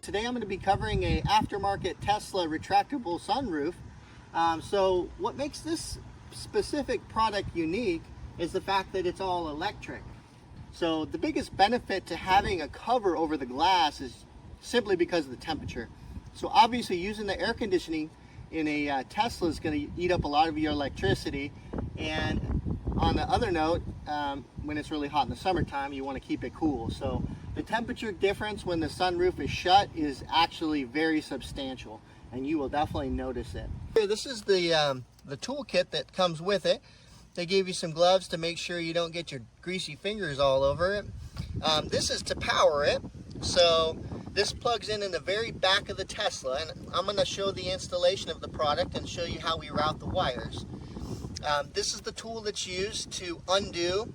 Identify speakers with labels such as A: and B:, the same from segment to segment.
A: Today I'm going to be covering a aftermarket Tesla retractable sunroof. So what makes this specific product unique is the fact that it's all electric. So the biggest benefit to having a cover over the glass is simply because of the temperature. So obviously using the air conditioning in a Tesla is going to eat up a lot of your electricity, and on the other note, when it's really hot in the summertime, you want to keep it cool. So the temperature difference when the sunroof is shut is actually very substantial, and you will definitely notice it. Here, this is the toolkit that comes with it. They gave you some gloves to make sure you don't get your greasy fingers all over it. This is to power it. So this plugs in the very back of the Tesla, and I'm going to show the installation of the product and show you how we route the wires. This is the tool that's used to undo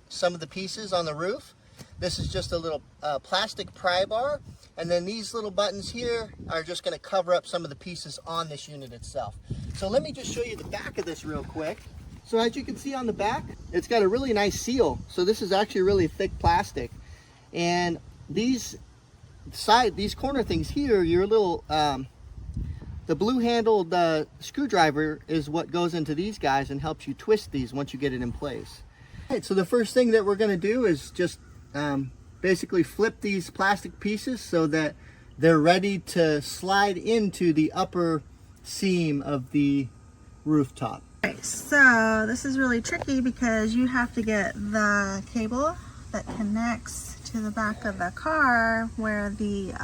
A: some of the pieces on the roof. This is just a little plastic pry bar, and then these little buttons here are just going to cover up some of the pieces on this unit itself. So let me just show you the back of this real quick. So as you can see on the back, it's got a really nice seal. So this is actually really thick plastic, and these corner things here, your little the blue handled screwdriver is what goes into these guys and helps you twist these once you get it in place. All right, so the first thing that we're going to do is just basically flip these plastic pieces so that they're ready to slide into the upper seam of the rooftop.
B: Okay, so this is really tricky because you have to get the cable that connects to the back of the car where the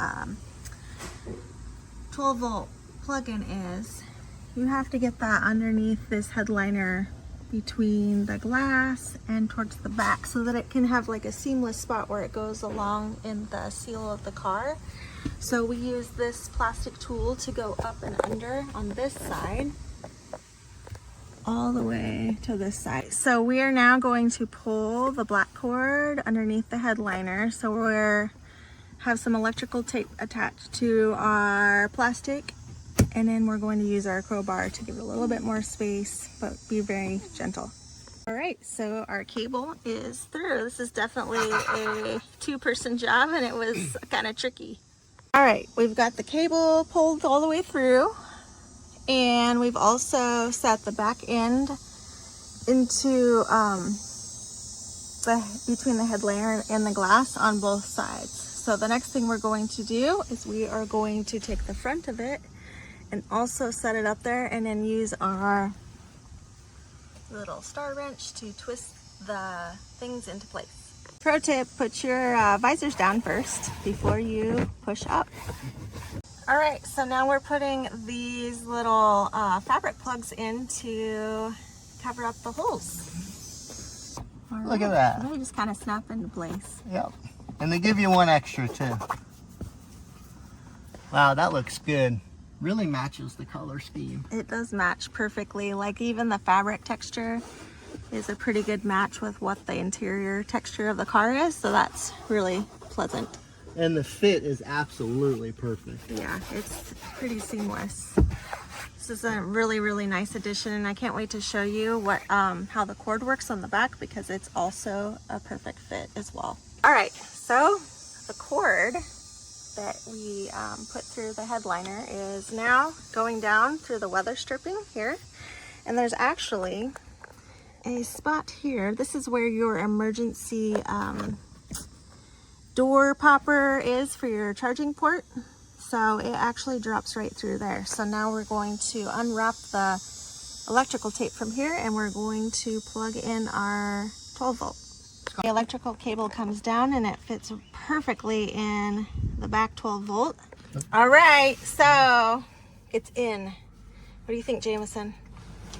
B: 12 volt plug-in is. You have to get that underneath this headliner between the glass and towards the back so that it can have like a seamless spot where it goes along in the seal of the car. So we use this plastic tool to go up and under on this side all the way to this side. So we are now going to pull the black cord underneath the headliner. So we have some electrical tape attached to our plastic, and then we're going to use our crowbar to give it a little bit more space, but be very gentle. All right, so our cable is through. This is definitely a two-person job, and it was kind of tricky. All right, we've got the cable pulled all the way through, and we've also set the back end into between the headliner and the glass on both sides. So the next thing we're going to do is we are going to take the front of it and also set it up there, and then use our little star wrench to twist the things into place. Pro tip, put your visors down first before you push up. All right, so now we're putting these little fabric plugs in to cover up the holes. Right.
A: Look at that.
B: They just kind of snap into place.
A: Yep. And they give you one extra too. Wow, that looks good. Really matches the color scheme.
B: It does match perfectly. Like even the fabric texture is a pretty good match with what the interior texture of the car is. So that's really pleasant.
A: And the fit is absolutely perfect.
B: Yeah, it's pretty seamless. This is a really, really nice addition, and I can't wait to show you what how the cord works on the back, because it's also a perfect fit as well. All right, so the cord that we put through the headliner is now going down through the weather stripping here, and there's actually a spot here. This is where your emergency door popper is for your charging port. So it actually drops right through there. So now we're going to unwrap the electrical tape from here, and we're going to plug in our 12 volt. The electrical cable comes down and it fits perfectly in the back 12 volt. All right, so it's in. What do you think, Jameson?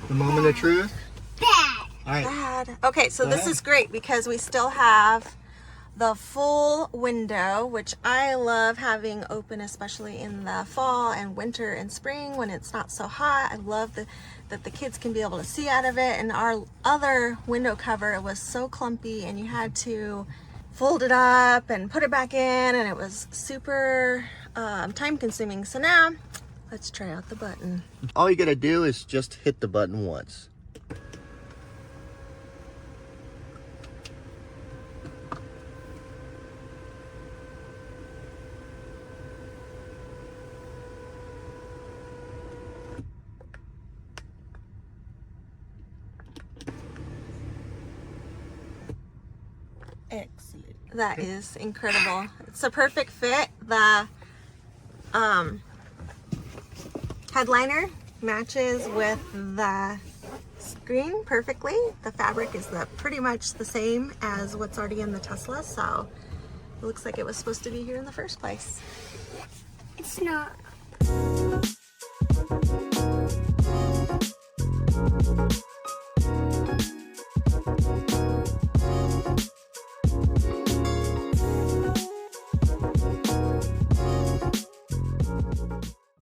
A: The moment of truth?
B: Bad.
A: All right.
B: Bad. Okay, so this is great because we still have the full window, which I love having open, especially in the fall and winter and spring when it's not so hot. I love that the kids can be able to see out of it. And our other window cover was so clumpy and you had to fold it up and put it back in, and it was super time consuming. So now let's try out the button.
A: All you gotta do is just hit the button once.
B: Excellent. That is incredible. It's a perfect fit. The headliner matches with the screen perfectly. The fabric is pretty much the same as what's already in the Tesla, so it looks like it was supposed to be here in the first place.
C: It's not.